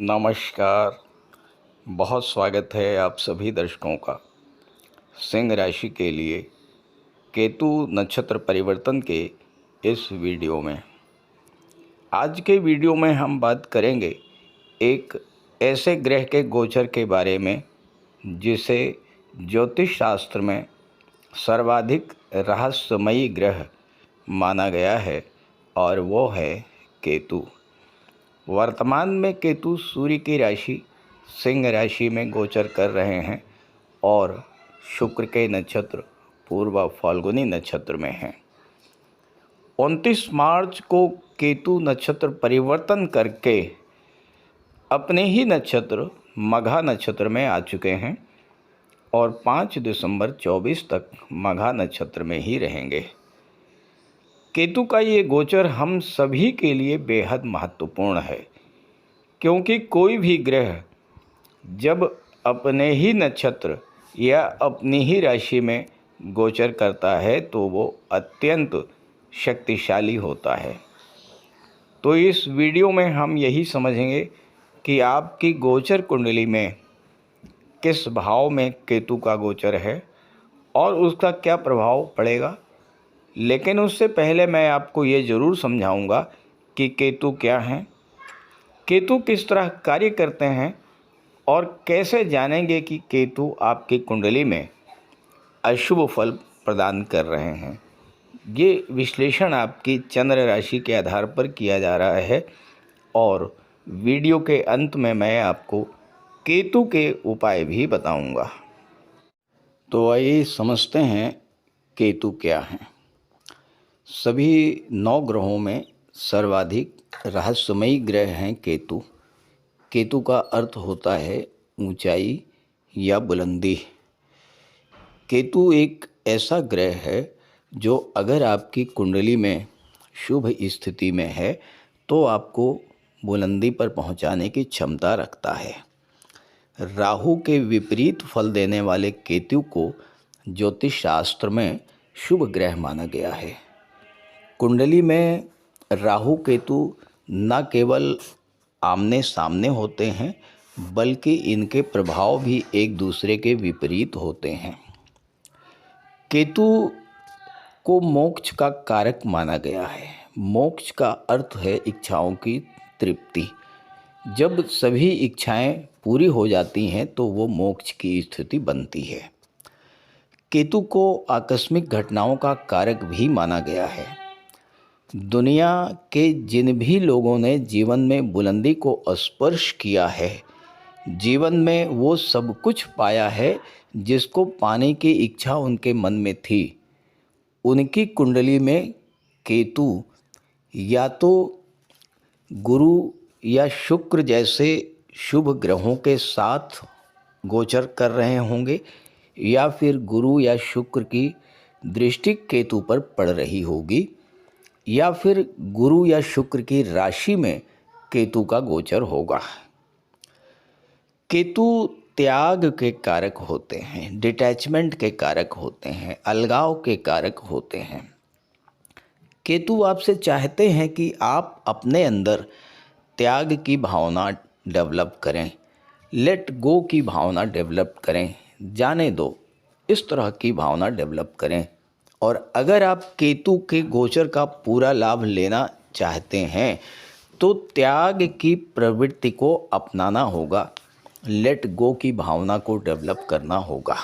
नमस्कार। बहुत स्वागत है आप सभी दर्शकों का सिंह राशि के लिए केतु नक्षत्र परिवर्तन के इस वीडियो में। आज के वीडियो में हम बात करेंगे एक ऐसे ग्रह के गोचर के बारे में जिसे ज्योतिष शास्त्र में सर्वाधिक रहस्यमयी ग्रह माना गया है और वो है केतु। वर्तमान में केतु सूर्य की राशि सिंह राशि में गोचर कर रहे हैं और शुक्र के नक्षत्र पूर्वा फाल्गुनी नक्षत्र में हैं। 29 मार्च को केतु नक्षत्र परिवर्तन करके अपने ही नक्षत्र मघा नक्षत्र में आ चुके हैं और 5 दिसंबर 24 तक मघा नक्षत्र में ही रहेंगे। केतु का ये गोचर हम सभी के लिए बेहद महत्वपूर्ण है, क्योंकि कोई भी ग्रह जब अपने ही नक्षत्र या अपनी ही राशि में गोचर करता है तो वो अत्यंत शक्तिशाली होता है। तो इस वीडियो में हम यही समझेंगे कि आपकी गोचर कुंडली में किस भाव में केतु का गोचर है और उसका क्या प्रभाव पड़ेगा। लेकिन उससे पहले मैं आपको ये ज़रूर समझाऊंगा कि केतु क्या हैं, केतु किस तरह कार्य करते हैं और कैसे जानेंगे कि केतु आपकी कुंडली में अशुभ फल प्रदान कर रहे हैं। ये विश्लेषण आपकी चंद्र राशि के आधार पर किया जा रहा है और वीडियो के अंत में मैं आपको केतु के उपाय भी बताऊंगा। तो आइए समझते हैं केतु क्या हैं। सभी 9 ग्रहों में सर्वाधिक रहस्यमयी ग्रह हैं केतु। केतु का अर्थ होता है ऊंचाई या बुलंदी। केतु एक ऐसा ग्रह है जो अगर आपकी कुंडली में शुभ स्थिति में है तो आपको बुलंदी पर पहुंचाने की क्षमता रखता है। राहु के विपरीत फल देने वाले केतु को ज्योतिष शास्त्र में शुभ ग्रह माना गया है। कुंडली में राहु केतु न केवल आमने सामने होते हैं बल्कि इनके प्रभाव भी एक दूसरे के विपरीत होते हैं। केतु को मोक्ष का कारक माना गया है। मोक्ष का अर्थ है इच्छाओं की तृप्ति। जब सभी इच्छाएं पूरी हो जाती हैं तो वो मोक्ष की स्थिति बनती है। केतु को आकस्मिक घटनाओं का कारक भी माना गया है। दुनिया के जिन भी लोगों ने जीवन में बुलंदी को स्पर्श किया है, जीवन में वो सब कुछ पाया है जिसको पाने की इच्छा उनके मन में थी, उनकी कुंडली में केतु या तो गुरु या शुक्र जैसे शुभ ग्रहों के साथ गोचर कर रहे होंगे या फिर गुरु या शुक्र की दृष्टि केतु पर पड़ रही होगी या फिर गुरु या शुक्र की राशि में केतु का गोचर होगा। केतु त्याग के कारक होते हैं, डिटैचमेंट के कारक होते हैं, अलगाव के कारक होते हैं। केतु आपसे चाहते हैं कि आप अपने अंदर त्याग की भावना डेवलप करें, लेट गो की भावना डेवलप करें, जाने दो, इस तरह की भावना डेवलप करें। और अगर आप केतु के गोचर का पूरा लाभ लेना चाहते हैं तो त्याग की प्रवृत्ति को अपनाना होगा, लेट गो की भावना को डेवलप करना होगा।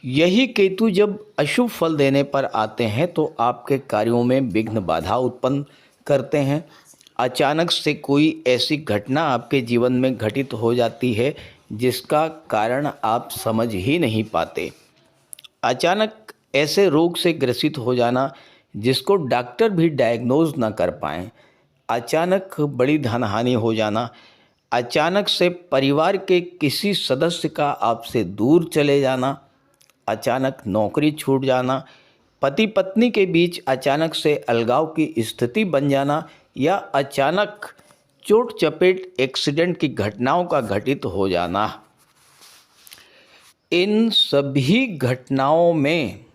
यही केतु जब अशुभ फल देने पर आते हैं तो आपके कार्यों में विघ्न बाधा उत्पन्न करते हैं। अचानक से कोई ऐसी घटना आपके जीवन में घटित हो जाती है जिसका कारण आप समझ ही नहीं पाते। अचानक ऐसे रोग से ग्रसित हो जाना जिसको डॉक्टर भी डायग्नोज ना कर पाएँ। अचानक बड़ी धनहानि हो जाना, अचानक से परिवार के किसी सदस्य का आपसे दूर चले जाना, अचानक नौकरी छूट जाना, पति पत्नी के बीच अचानक से अलगाव की स्थिति बन जाना या अचानक चोट चपेट एक्सीडेंट की घटनाओं का घटित हो जाना। इन सभी घटनाओं में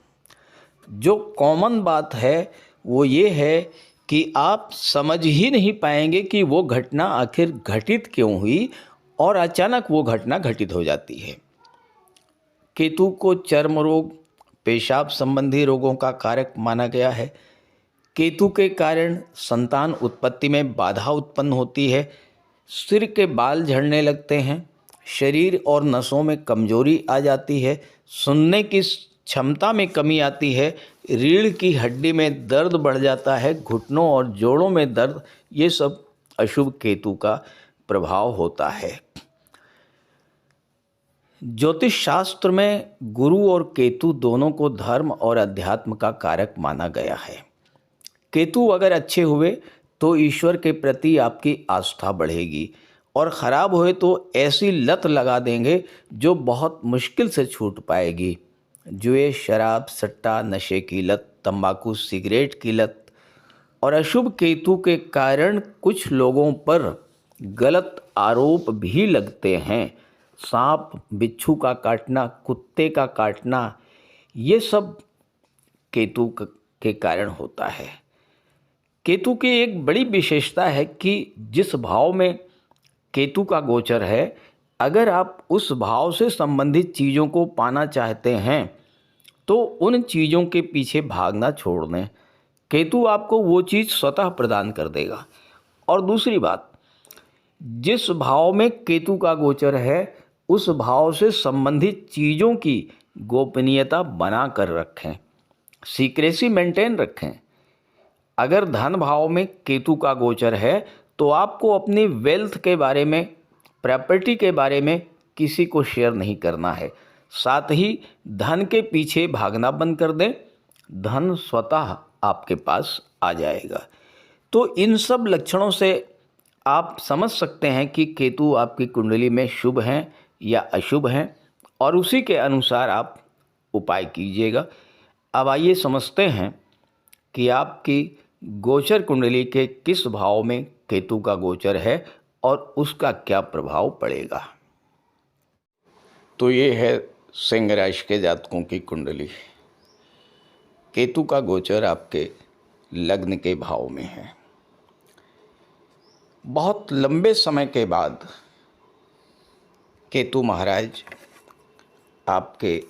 जो कॉमन बात है वो ये है कि आप समझ ही नहीं पाएंगे कि वो घटना आखिर घटित क्यों हुई और अचानक वो घटना घटित हो जाती है। केतु को चर्म रोग, पेशाब संबंधी रोगों का कारक माना गया है। केतु के कारण संतान उत्पत्ति में बाधा उत्पन्न होती है, सिर के बाल झड़ने लगते हैं, शरीर और नसों में कमजोरी आ जाती है, सुनने की क्षमता में कमी आती है, रीढ़ की हड्डी में दर्द बढ़ जाता है, घुटनों और जोड़ों में दर्द, ये सब अशुभ केतु का प्रभाव होता है। ज्योतिष शास्त्र में गुरु और केतु दोनों को धर्म और अध्यात्म का कारक माना गया है। केतु अगर अच्छे हुए तो ईश्वर के प्रति आपकी आस्था बढ़ेगी और ख़राब हुए तो ऐसी लत लगा देंगे जो बहुत मुश्किल से छूट पाएगी। जुए, शराब, सट्टा, नशे की लत, तंबाकू, सिगरेट की लत और अशुभ केतु के कारण कुछ लोगों पर गलत आरोप भी लगते हैं। सांप, बिच्छू का काटना, कुत्ते का काटना, ये सब केतु के कारण होता है। केतु की एक बड़ी विशेषता है कि जिस भाव में केतु का गोचर है, अगर आप उस भाव से संबंधित चीज़ों को पाना चाहते हैं तो उन चीज़ों के पीछे भागना छोड़ दें। केतु आपको वो चीज़ स्वतः प्रदान कर देगा। और दूसरी बात, जिस भाव में केतु का गोचर है उस भाव से संबंधित चीज़ों की गोपनीयता बना कर रखें, सीक्रेसी मेंटेन रखें। अगर धन भाव में केतु का गोचर है तो आपको अपनी वेल्थ के बारे में, प्रॉपर्टी के बारे में किसी को शेयर नहीं करना है। साथ ही धन के पीछे भागना बंद कर दें, धन स्वतः आपके पास आ जाएगा। तो इन सब लक्षणों से आप समझ सकते हैं कि केतु आपकी कुंडली में शुभ हैं या अशुभ हैं और उसी के अनुसार आप उपाय कीजिएगा। अब आइए समझते हैं कि आपकी गोचर कुंडली के किस भाव में केतु का गोचर है और उसका क्या प्रभाव पड़ेगा। तो ये है सिंह राशि के जातकों की कुंडली। केतु का गोचर आपके लग्न के भाव में है। बहुत लंबे समय के बाद केतु महाराज आपके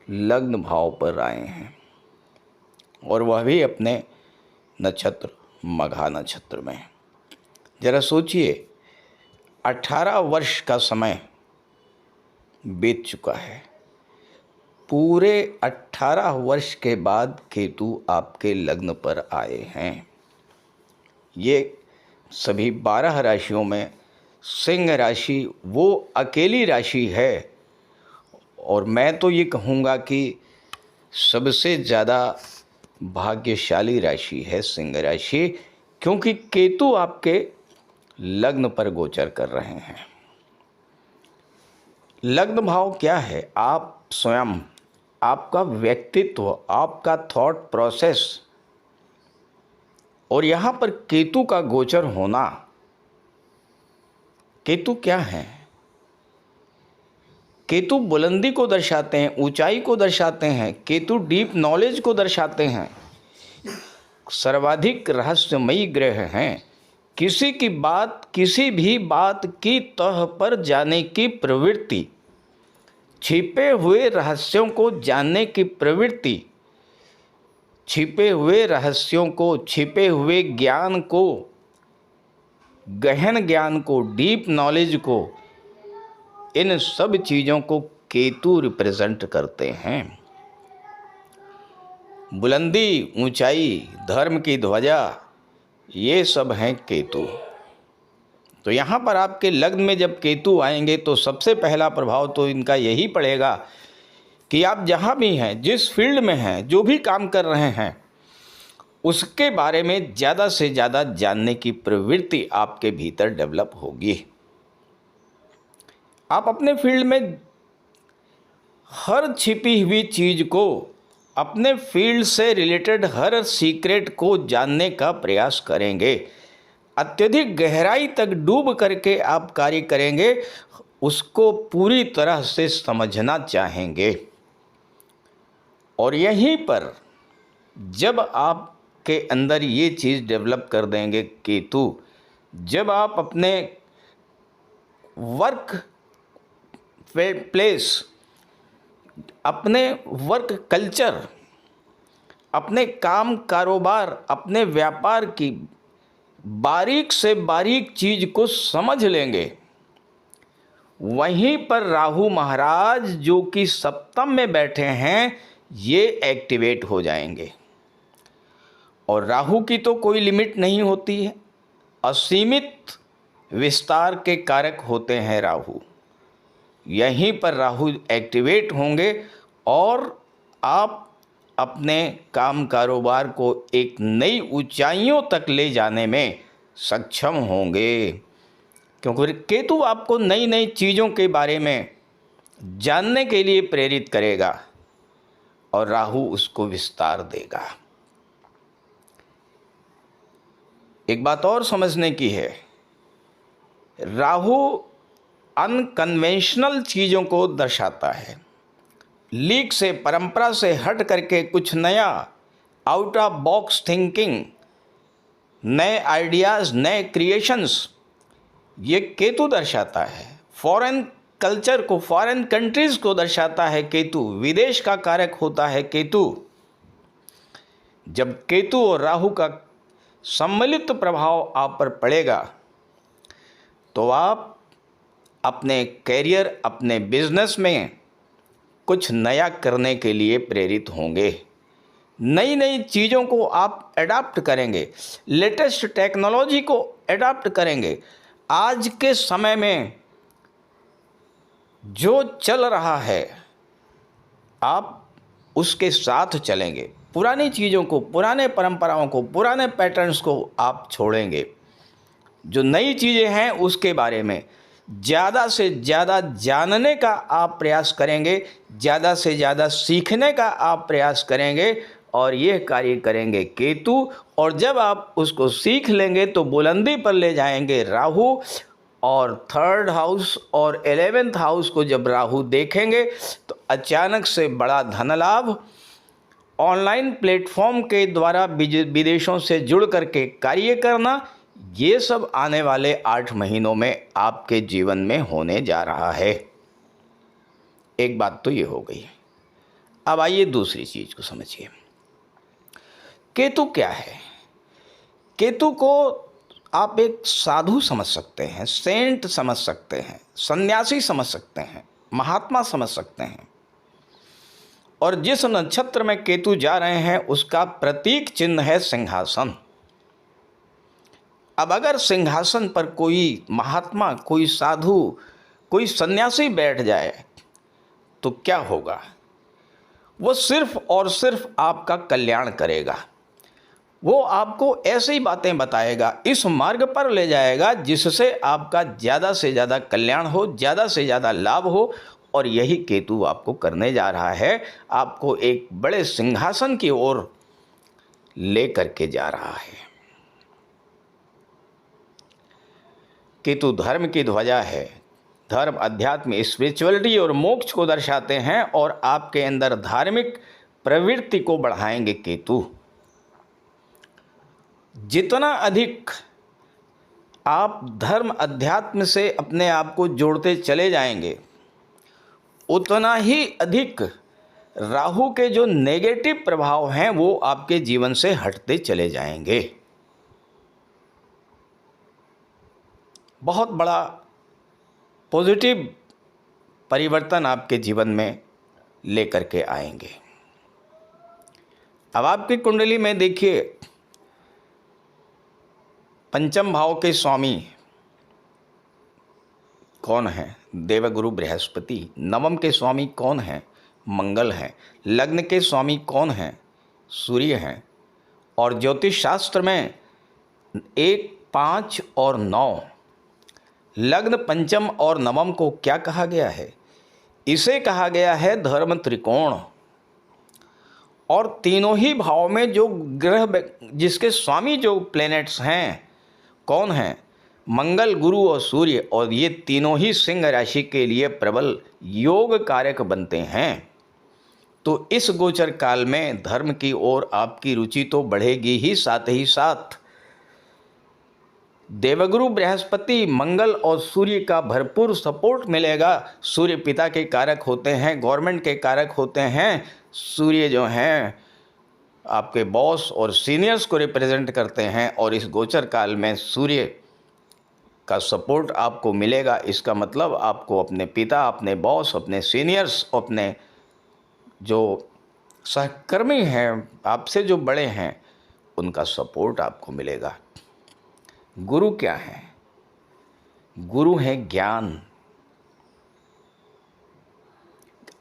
लग्न भाव पर आए हैं और वह भी अपने नक्षत्र मघा नक्षत्र में। जरा सोचिए, 18 वर्ष का समय बीत चुका है। पूरे 18 वर्ष के बाद केतु आपके लग्न पर आए हैं। ये सभी 12 राशियों में सिंह राशि वो अकेली राशि है और मैं तो ये कहूँगा कि सबसे ज़्यादा भाग्यशाली राशि है सिंह राशि, क्योंकि केतु आपके लग्न पर गोचर कर रहे हैं। लग्न भाव क्या है? आप स्वयं, आपका व्यक्तित्व, आपका थॉट प्रोसेस, और यहाँ पर केतु का गोचर होना। केतु क्या है? केतु बुलंदी को दर्शाते हैं, ऊंचाई को दर्शाते हैं। केतु डीप नॉलेज को दर्शाते हैं। सर्वाधिक रहस्यमयी ग्रह हैं। किसी की बात, किसी भी बात की तह पर जाने की प्रवृत्ति, छिपे हुए रहस्यों को जानने की प्रवृत्ति, छिपे हुए रहस्यों को, छिपे हुए ज्ञान को, गहन ज्ञान को, डीप नॉलेज को, इन सब चीज़ों को केतु रिप्रेजेंट करते हैं। बुलंदी, ऊंचाई, धर्म की ध्वजा, ये सब हैं केतु। तो यहाँ पर आपके लग्न में जब केतु आएंगे तो सबसे पहला प्रभाव तो इनका यही पड़ेगा कि आप जहाँ भी हैं, जिस फील्ड में हैं, जो भी काम कर रहे हैं, उसके बारे में ज़्यादा से ज़्यादा जानने की प्रवृत्ति आपके भीतर डेवलप होगी। आप अपने फील्ड में हर छिपी हुई चीज़ को, अपने फील्ड से रिलेटेड हर सीक्रेट को जानने का प्रयास करेंगे। अत्यधिक गहराई तक डूब करके आप कार्य करेंगे, उसको पूरी तरह से समझना चाहेंगे। और यहीं पर जब आप के अंदर ये चीज़ डेवलप कर देंगे केतु, जब आप अपने वर्क प्लेस, अपने वर्क कल्चर, अपने काम कारोबार, अपने व्यापार की बारीक से बारीक चीज़ को समझ लेंगे, वहीं पर राहु महाराज जो कि सप्तम में बैठे हैं ये एक्टिवेट हो जाएंगे। और राहु की तो कोई लिमिट नहीं होती है, असीमित विस्तार के कारक होते हैं राहु। यहीं पर राहु एक्टिवेट होंगे और आप अपने काम कारोबार को एक नई ऊंचाइयों तक ले जाने में सक्षम होंगे, क्योंकि केतु आपको नई नई चीज़ों के बारे में जानने के लिए प्रेरित करेगा और राहु उसको विस्तार देगा। एक बात और समझने की है, राहु अनकन्वेंशनल चीज़ों को दर्शाता है, लीक से, परंपरा से हट करके कुछ नया, आउट ऑफ बॉक्स थिंकिंग, नए आइडियाज़, नए क्रिएशंस, ये केतु दर्शाता है। फॉरेन कल्चर को, फॉरेन कंट्रीज़ को दर्शाता है केतु, विदेश का कारक होता है केतु। जब केतु और राहु का सम्मिलित प्रभाव आप पर पड़ेगा तो आप अपने कैरियर, अपने बिजनेस में कुछ नया करने के लिए प्रेरित होंगे। नई नई चीज़ों को आप अडॉप्ट करेंगे, लेटेस्ट टेक्नोलॉजी को अडॉप्ट करेंगे। आज के समय में जो चल रहा है आप उसके साथ चलेंगे, पुरानी चीज़ों को, पुराने परंपराओं को, पुराने पैटर्न्स को आप छोड़ेंगे। जो नई चीज़ें हैं उसके बारे में ज़्यादा से ज़्यादा जानने का आप प्रयास करेंगे, ज़्यादा से ज़्यादा सीखने का आप प्रयास करेंगे और यह कार्य करेंगे केतु। और जब आप उसको सीख लेंगे तो बुलंदी पर ले जाएंगे राहु, और 3rd हाउस और 11th हाउस को जब राहु देखेंगे तो अचानक से बड़ा धन लाभ, ऑनलाइन प्लेटफॉर्म के द्वारा विदेशों से जुड़ करके कार्य करना, ये सब आने वाले 8 महीनों में आपके जीवन में होने जा रहा है। एक बात तो ये हो गई। अब आइए दूसरी चीज़ को समझिए। केतु क्या है? केतु को आप एक साधु समझ सकते हैं, सेंट समझ सकते हैं, सन्यासी समझ सकते हैं, महात्मा समझ सकते हैं। और जिस नक्षत्र में केतु जा रहे हैं उसका प्रतीक चिन्ह है सिंहासन। अब अगर सिंहासन पर कोई महात्मा, कोई साधु, कोई सन्यासी बैठ जाए तो क्या होगा? वो सिर्फ और सिर्फ आपका कल्याण करेगा। वो आपको ऐसी बातें बताएगा, इस मार्ग पर ले जाएगा जिससे आपका ज़्यादा से ज़्यादा कल्याण हो, ज़्यादा से ज़्यादा लाभ हो। और यही केतु आपको करने जा रहा है, आपको एक बड़े सिंहासन की ओर ले करके जा रहा है। केतु धर्म की ध्वजा है। धर्म, अध्यात्म, स्पिरिचुअलिटी और मोक्ष को दर्शाते हैं और आपके अंदर धार्मिक प्रवृत्ति को बढ़ाएंगे केतु। जितना अधिक आप धर्म, अध्यात्म से अपने आप को जोड़ते चले जाएंगे, उतना ही अधिक राहु के जो नेगेटिव प्रभाव हैं वो आपके जीवन से हटते चले जाएंगे। बहुत बड़ा पॉजिटिव परिवर्तन आपके जीवन में लेकर के आएंगे। अब आपकी कुंडली में देखिए, पंचम भाव के स्वामी कौन है? देवगुरु बृहस्पति। नवम के स्वामी कौन है? मंगल हैं। लग्न के स्वामी कौन हैं? सूर्य हैं। और ज्योतिष शास्त्र में 1, 5 और 9 लग्न, पंचम और नवम को क्या कहा गया है? इसे कहा गया है धर्म त्रिकोण। और तीनों ही भाव में जो ग्रह, जिसके स्वामी जो प्लैनेट्स हैं, कौन हैं? मंगल, गुरु और सूर्य। और ये तीनों ही सिंह राशि के लिए प्रबल योग कारक बनते हैं। तो इस गोचर काल में धर्म की ओर आपकी रुचि तो बढ़ेगी ही, साथ ही साथ देवगुरु बृहस्पति, मंगल और सूर्य का भरपूर सपोर्ट मिलेगा। सूर्य पिता के कारक होते हैं, गवर्नमेंट के कारक होते हैं। सूर्य जो हैं आपके बॉस और सीनियर्स को रिप्रेजेंट करते हैं, और इस गोचर काल में सूर्य का सपोर्ट आपको मिलेगा। इसका मतलब आपको अपने पिता, अपने बॉस, अपने सीनियर्स, अपने जो सहकर्मी हैं, आपसे जो बड़े हैं, उनका सपोर्ट आपको मिलेगा। गुरु क्या है? गुरु है ज्ञान।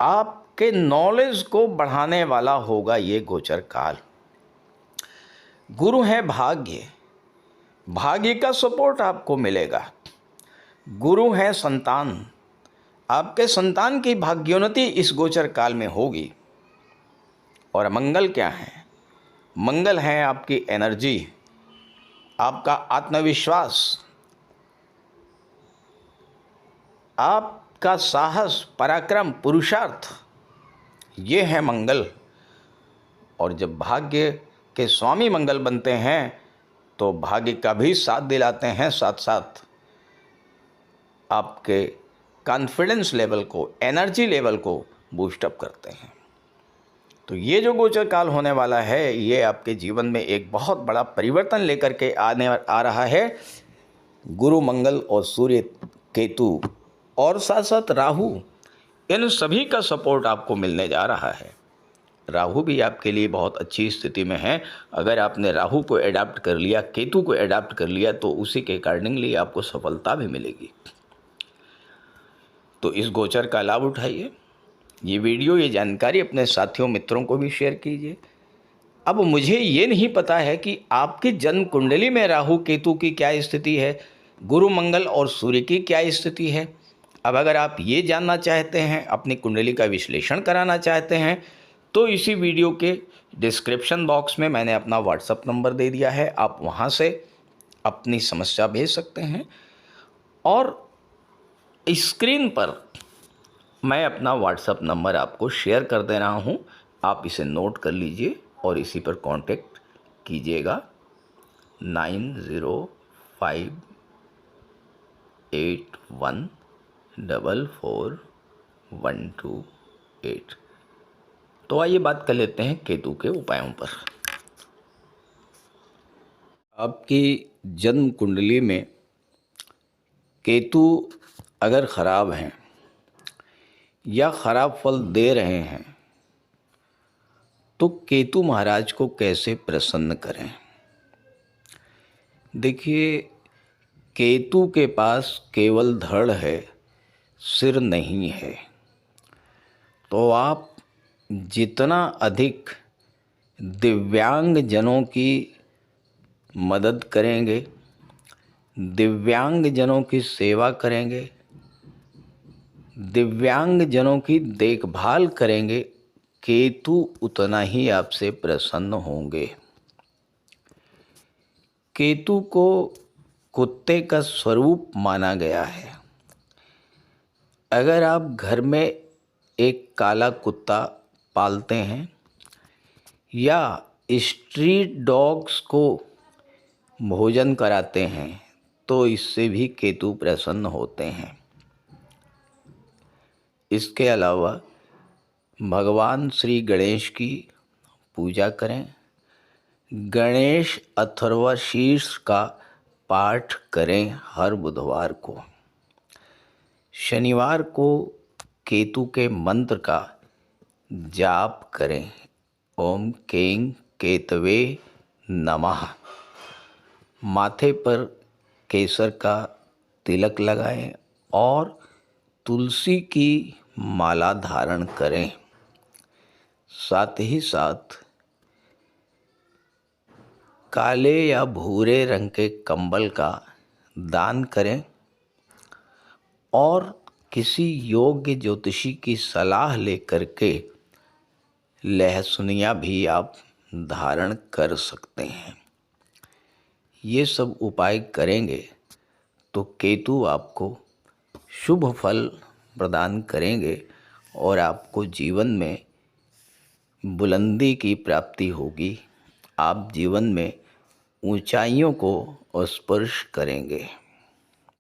आपके नॉलेज को बढ़ाने वाला होगा ये गोचर काल। गुरु है भाग्य। भाग्य का सपोर्ट आपको मिलेगा। गुरु है संतान। आपके संतान की भाग्योन्नति इस गोचर काल में होगी। और मंगल क्या है? मंगल है आपकी एनर्जी, आपका आत्मविश्वास, आपका साहस, पराक्रम, पुरुषार्थ, ये है मंगल। और जब भाग्य के स्वामी मंगल बनते हैं तो भाग्य का भी साथ दिलाते हैं, साथ साथ आपके कॉन्फिडेंस लेवल को, एनर्जी लेवल को बूस्टअप करते हैं। तो ये जो गोचर काल होने वाला है, ये आपके जीवन में एक बहुत बड़ा परिवर्तन लेकर के आ रहा है। गुरु, मंगल और सूर्य, केतु और साथ साथ राहु, इन सभी का सपोर्ट आपको मिलने जा रहा है। राहु भी आपके लिए बहुत अच्छी स्थिति में है। अगर आपने राहु को एडाप्ट कर लिया, केतु को एडाप्ट कर लिया, तो उसी के अकॉर्डिंगली आपको सफलता भी मिलेगी। तो इस गोचर का लाभ उठाइए। ये वीडियो, ये जानकारी अपने साथियों, मित्रों को भी शेयर कीजिए। अब मुझे ये नहीं पता है कि आपकी जन्म कुंडली में राहु केतु की क्या स्थिति है, गुरु, मंगल और सूर्य की क्या स्थिति है। अब अगर आप ये जानना चाहते हैं, अपनी कुंडली का विश्लेषण कराना चाहते हैं, तो इसी वीडियो के डिस्क्रिप्शन बॉक्स में मैंने अपना व्हाट्सएप नंबर दे दिया है। आप वहाँ से अपनी समस्या भेज सकते हैं, और स्क्रीन पर मैं अपना व्हाट्सएप नंबर आपको शेयर कर दे रहा हूँ। आप इसे नोट कर लीजिए और इसी पर कांटेक्ट कीजिएगा। 9058144128। तो आइए बात कर लेते हैं केतु के उपायों पर। आपकी जन्म कुंडली में केतु अगर ख़राब हैं या ख़राब फल दे रहे हैं, तो केतु महाराज को कैसे प्रसन्न करें? देखिए, केतु के पास केवल धड़ है, सिर नहीं है। तो आप जितना अधिक दिव्यांग जनों की मदद करेंगे, दिव्यांग जनों की सेवा करेंगे, दिव्यांग जनों की देखभाल करेंगे, केतु उतना ही आपसे प्रसन्न होंगे। केतु को कुत्ते का स्वरूप माना गया है। अगर आप घर में एक काला कुत्ता पालते हैं या स्ट्रीट डॉग्स को भोजन कराते हैं, तो इससे भी केतु प्रसन्न होते हैं। इसके अलावा भगवान श्री गणेश की पूजा करें, गणेश अथर्वशीर्ष का पाठ करें हर बुधवार को। शनिवार को केतु के मंत्र का जाप करें, ओम कें केतवे नमः। माथे पर केसर का तिलक लगाएं और तुलसी की माला धारण करें। साथ ही साथ काले या भूरे रंग के कंबल का दान करें, और किसी योग्य ज्योतिषी की सलाह लेकर के लहसुनिया भी आप धारण कर सकते हैं। ये सब उपाय करेंगे तो केतु आपको शुभ फल प्रदान करेंगे और आपको जीवन में बुलंदी की प्राप्ति होगी। आप जीवन में ऊंचाइयों को स्पर्श करेंगे।